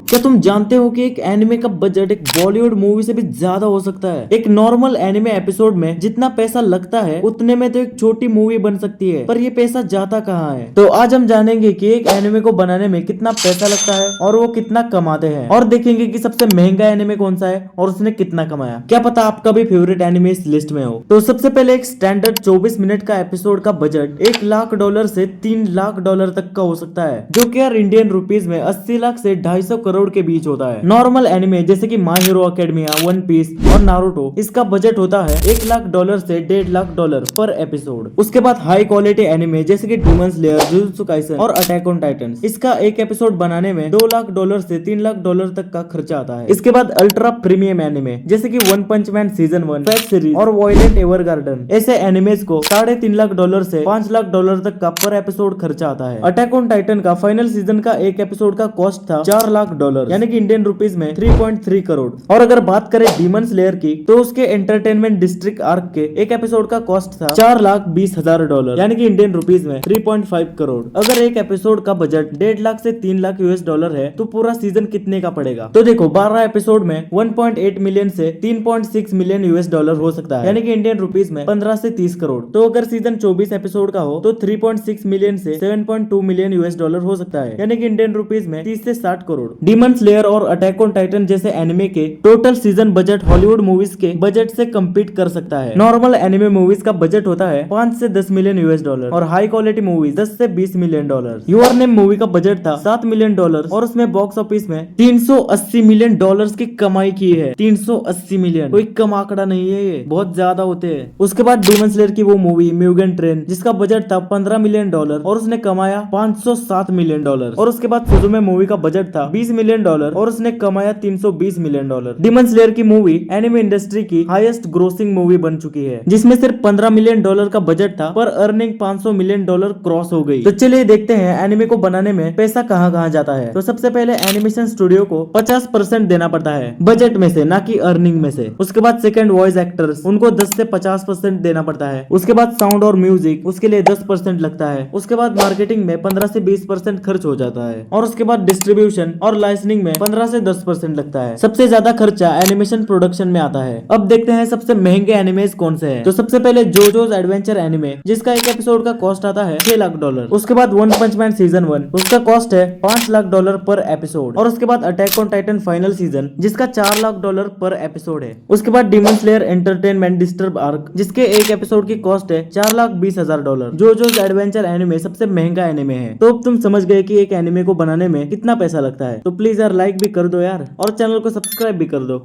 क्या तुम जानते हो कि एक एनिमे का बजट एक बॉलीवुड मूवी से भी ज्यादा हो सकता है। एक नॉर्मल एनिमे एपिसोड में जितना पैसा लगता है उतने में तो एक छोटी मूवी बन सकती है, पर ये पैसा जाता कहाँ है। तो आज हम जानेंगे कि एक एनिमे को बनाने में कितना पैसा लगता है और वो कितना कमाते हैं, और देखेंगे कि सबसे महंगा एनिमे कौन सा है और उसने कितना कमाया। क्या पता आपका भी फेवरेट एनिमे इस लिस्ट में हो। तो सबसे पहले एक स्टैंडर्ड 24 मिनट का एपिसोड का बजट $1 लाख से $3 लाख तक का हो सकता है, जो कि यार इंडियन रुपीज में 80 लाख से 250 करोड़ के बीच होता है। नॉर्मल एनिमे जैसे कि My Hero Academia, One Piece और नारुतो, इसका बजट होता है $1 लाख से $1.5 लाख पर एपिसोड। उसके बाद हाई क्वालिटी एनिमे जैसे कि डीमन स्लेयर, जुजुत्सु काइसन और अटैक ऑन टाइटन, इसका एक एपिसोड बनाने में $2 लाख से $3 लाख तक का खर्चा आता है। इसके बाद अल्ट्रा प्रीमियम एनिमे जैसे कि वन पंच मैन सीजन 1, फैट सीरीज और वॉयलेंट एवरगार्डन, ऐसे एनिमेज को $3.5 लाख से $5 लाख तक का पर एपिसोड खर्चा आता है। अटैक ऑन टाइटन का फाइनल सीजन का एक एपिसोड का कॉस्ट था $4 लाख, यानी कि इंडियन रुपीज में 3.3 करोड़। और अगर बात करें डीमन स्लेयर की, तो उसके एंटरटेनमेंट डिस्ट्रिक्ट आर्क के एक एपिसोड का कॉस्ट था $4,20,000, यानी कि इंडियन रुपीज में 3.5 करोड़। अगर एक एपिसोड का बजट $1.5 लाख से $3 लाख US है, तो पूरा सीजन कितने का पड़ेगा। तो देखो 12 एपिसोड में 1.8 मिलियन से 3.6 मिलियन US हो सकता है, यानी कि इंडियन रुपीज में 15 से 30 करोड़। तो अगर सीजन 24 एपिसोड का हो तो 3.6 मिलियन से 7.2 मिलियन US हो सकता है, यानी कि इंडियन रुपीज में 30 से 60 करोड़। डीमन स्लेयर और अटैक ऑन टाइटन जैसे एनिमे के total season budget Hollywood movies के बजट से कम्पीट कर सकता है। नॉर्मल एनिमे मूवीज का बजट होता है 5 से 10 मिलियन US और हाई क्वालिटी मूवीज 10 से 20 million dollar. Your name movie का बजट था $7 मिलियन और उसमें बॉक्स ऑफिस में $380 मिलियन की कमाई की है। 380 मिलियन कोई कम आंकड़ा नहीं है, ये बहुत ज्यादा होते हैं। उसके बाद डीमन स्लेयर की वो मूवी म्यूगन ट्रेन, जिसका बजट था $15 मिलियन और उसने कमाया $507 मिलियन। और उसके बाद सुजुमे मूवी का बजट था $20 मिलियन और उसने कमाया $320 मिलियन। डीमन स्लेयर की मूवी एनिमे इंडस्ट्री की हाईएस्ट ग्रोसिंग मूवी बन चुकी है, जिसमें सिर्फ $15 मिलियन का बजट था, पर अर्निंग $500 मिलियन क्रॉस हो गई। तो चलिए देखते हैं एनिमे को बनाने में पैसा कहाँ कहाँ जाता है। तो सबसे पहले एनिमेशन स्टूडियो को 50% देना पड़ता है बजट में से, ना कि अर्निंग में से। उसके बाद सेकंड वॉइस एक्टर्स, उनको 10 से 50% देना पड़ता है। उसके बाद साउंड और म्यूजिक, उसके लिए 10% लगता है। उसके बाद मार्केटिंग में 15 से 20% खर्च हो जाता है। और उसके बाद डिस्ट्रीब्यूशन और लाइसेंसिंग में 15 से 10% लगता है। सबसे ज्यादा खर्चा एनिमेशन प्रोडक्शन में आता है। अब देखते हैं सबसे महंगे एनिमेज कौन से हैं। तो सबसे पहले जोजोज एडवेंचर एनिमे, जिसका एक एपिसोड का कॉस्ट आता है $6 लाख। उसके बाद वन पंच मैन सीजन 1, उसका कॉस्ट है $5 लाख पर एपिसोड। और उसके बाद attack on Titan final season, जिसका $4 लाख पर एपिसोड है। उसके बाद demon slayer entertainment disturb arc, जिसके एक एपिसोड की कॉस्ट है $4,20,000। जोजोज एडवेंचर एनिमे सबसे महंगा एनिमे है। तो अब तुम समझ गए कि एक एनिमे को बनाने में कितना पैसा लगता है। तो प्लीज यार लाइक भी कर दो यार, और चैनल को सब्सक्राइब भी कर दो।